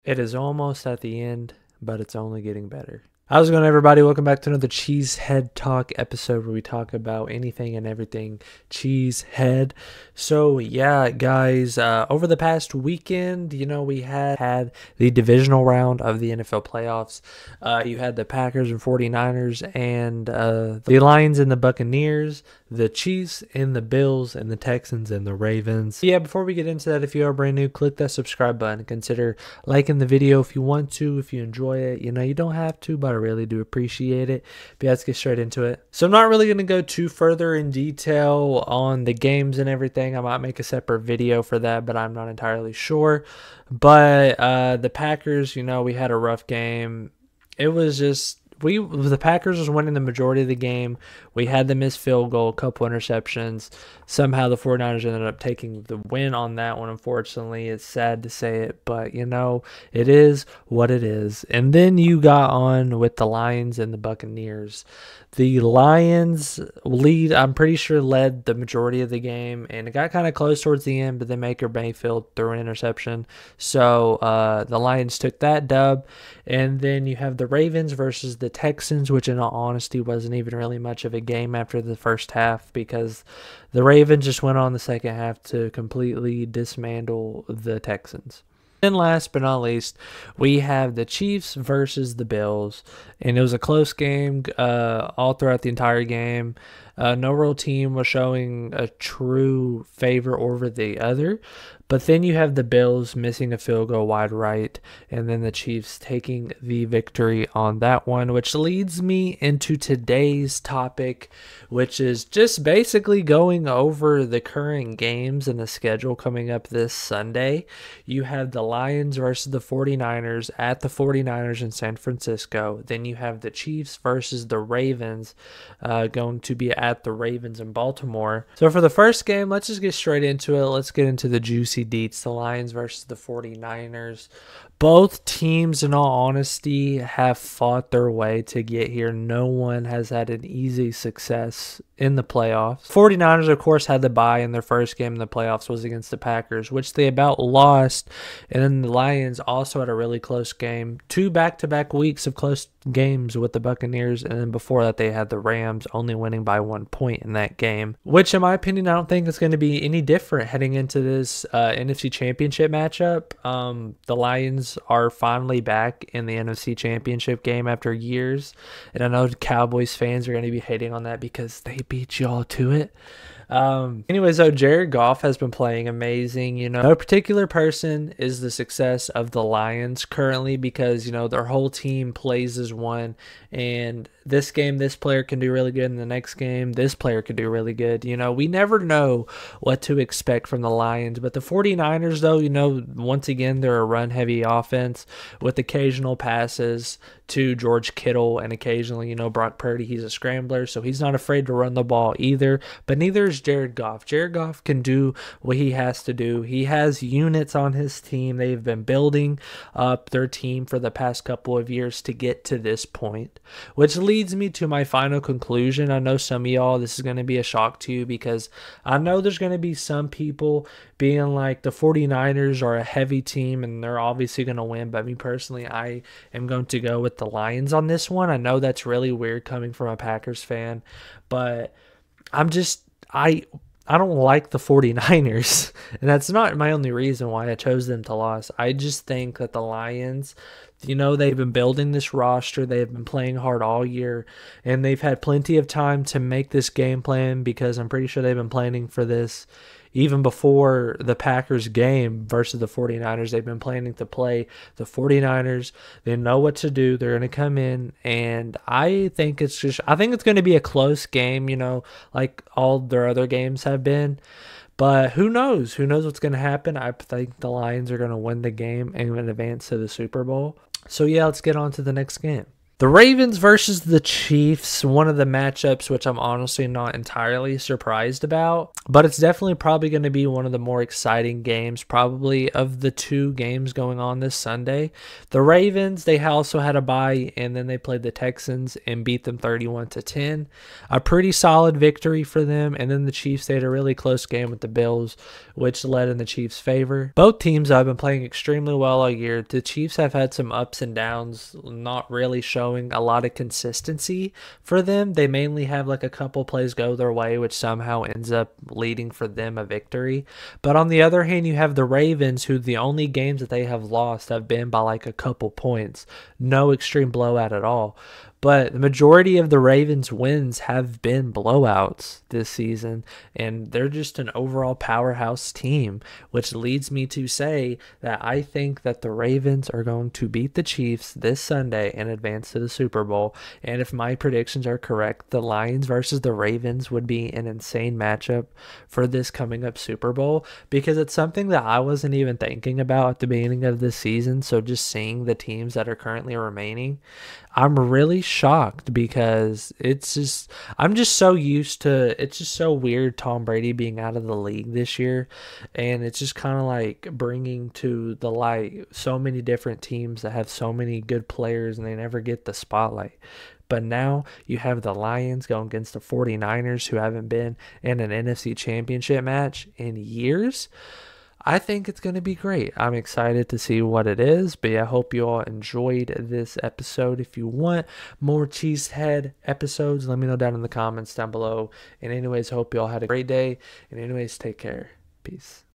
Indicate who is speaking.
Speaker 1: It is almost at the end, but it's only getting better. How's it going, everybody? Welcome back to another Cheesehead Talk episode where we talk about anything and everything Cheesehead. So, yeah, guys, over the past weekend, we had the divisional round of the NFL playoffs. You had the Packers and 49ers and the Lions and the Buccaneers, the Chiefs and the Bills and the Texans and the Ravens. Yeah, before we get into that, if you are brand new, click that subscribe button. Consider liking the video if you want to, if you enjoy it. You don't have to, but I really do appreciate it. But yeah, let's get straight into it. So I'm not really going to go too further in detail on the games and everything. I might make a separate video for that, but I'm not entirely sure. But the Packers, we had a rough game. It was just the Packers was winning the majority of the game. We had the missed field goal, a couple interceptions. Somehow the 49ers ended up taking the win on that one. Unfortunately, it's sad to say it, but it is what it is. And then you got on with the Lions and the Buccaneers. The Lions I'm pretty sure, led the majority of the game, and it got kind of close towards the end, but then Baker Mayfield threw an interception. So the Lions took that dub. And then you have the Ravens versus the Texans, which in all honesty wasn't even really much of a game after the first half because the Ravens just went on the second half to completely dismantle the Texans. And last but not least, we have the Chiefs versus the Bills, and it was a close game all throughout the entire game. No real team was showing a true favor over the other. But then you have the Bills missing a field goal wide right, and then the Chiefs taking the victory on that one, which leads me into today's topic, which is just basically going over the current games and the schedule coming up this Sunday. You have the Lions versus the 49ers at the 49ers in San Francisco. Then you have the Chiefs versus the Ravens going to be at the Ravens in Baltimore. So for the first game, let's just get straight into it. Let's get into the juicy deets, the Lions versus the 49ers. Both teams, in all honesty, have fought their way to get here. No one has had an easy success in the playoffs. 49ers, of course, had the bye, in their first game in the playoffs was against the Packers, which they about lost. And then the Lions also had a really close game. 2 back-to-back weeks of close games with the Buccaneers, and then before that they had the Rams, only winning by 1 point in that game, which in my opinion I don't think is going to be any different heading into this NFC Championship matchup. The Lions are finally back in the NFC Championship game after years, and I know Cowboys fans are going to be hating on that because they beat y'all to it. Anyways, though, Jared Goff has been playing amazing. No particular person is the success of the Lions currently because, their whole team plays as one. And this game, this player can do really good. In the next game, this player could do really good. We never know what to expect from the Lions. But the 49ers, though, once again, they're a run-heavy offense with occasional passes to George Kittle and occasionally, Brock Purdy. He's a scrambler, so he's not afraid to run the ball either. But neither is Jared Goff. Jared Goff can do what he has to do. He has units on his team. They've been building up their team for the past couple of years to get to this point, which leads me to my final conclusion. I know some of y'all, this is going to be a shock to you because I know there's going to be some people being like the 49ers are a heavy team and they're obviously going to win. But me personally, I am going to go with the Lions on this one. I know that's really weird coming from a Packers fan, but I don't like the 49ers, and that's not my only reason why I chose them to lose. I just think that the Lions, they've been building this roster. They've been playing hard all year, and they've had plenty of time to make this game plan because I'm pretty sure they've been planning for this even before the Packers game versus the 49ers. They've been planning to play the 49ers. They know what to do. They're going to come in, and I think it's going to be a close game, like all their other games have been. But who knows? Who knows what's going to happen? I think the Lions are going to win the game and advance to the Super Bowl. So yeah, let's get on to the next game. The Ravens versus the Chiefs, one of the matchups which I'm honestly not entirely surprised about, but it's definitely probably going to be one of the more exciting games probably of the two games going on this Sunday. The Ravens, they also had a bye, and then they played the Texans and beat them 31-10. A pretty solid victory for them. And then the Chiefs, they had a really close game with the Bills, which led in the Chiefs' favor. Both teams have been playing extremely well all year. The Chiefs have had some ups and downs, not really showing a lot of consistency for them. They mainly have like a couple plays go their way, which somehow ends up leading for them a victory. But on the other hand, you have the Ravens, who the only games that they have lost have been by like a couple points. No extreme blowout at all. But the majority of the Ravens' wins have been blowouts this season, and they're just an overall powerhouse team, which leads me to say that I think that the Ravens are going to beat the Chiefs this Sunday and advance to the Super Bowl. And if my predictions are correct, the Lions versus the Ravens would be an insane matchup for this coming up Super Bowl, because it's something that I wasn't even thinking about at the beginning of this season. So just seeing the teams that are currently remaining, I'm really shocked, because I'm just so used to, it's just so weird Tom Brady being out of the league this year, and it's just kind of like bringing to the light so many different teams that have so many good players and they never get the spotlight. But now you have the Lions going against the 49ers, who haven't been in an NFC championship match in years. I think it's going to be great. I'm excited to see what it is. But yeah, I hope you all enjoyed this episode. If you want more Cheesehead episodes, let me know down in the comments down below. And anyways, hope you all had a great day. And anyways, take care. Peace.